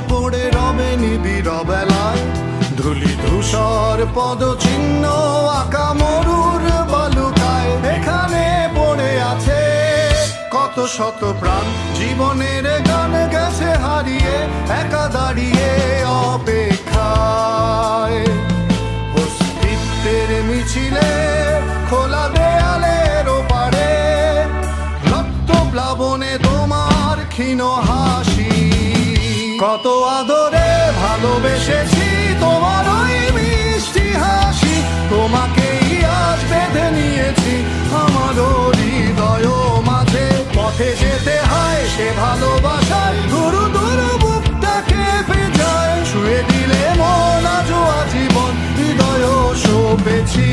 পড়ে রবে নিবিড় বেলায়, ধুলি ধূসর পদচিহ্ন আঁকা মরুর বালুকায়। এখানে পড়ে আছে কত শত প্রাণ, জীবনের গান গেছে হারিয়ে, একা দাঁড়িয়ে অপেক্ষায়। অস্তিত্বের মিছিলে খোলা দেয়ালের ওপারে, রক্ত প্লাবনে তোমার ক্ষীণ হাসি। কত আদরে ভালোবেসেছি তোমার ওই মিষ্টি হাসি, তোমাকেই আজ বেঁধে নিয়েছি আমার হৃদয় মাঝে। পথে যেতে হয় সে ভালোবাসায়, গুরু গুরু বুকটাকে পেঁচায়, ছুঁয়ে দিলে মন আজও আজীবন হৃদয় সপেছি।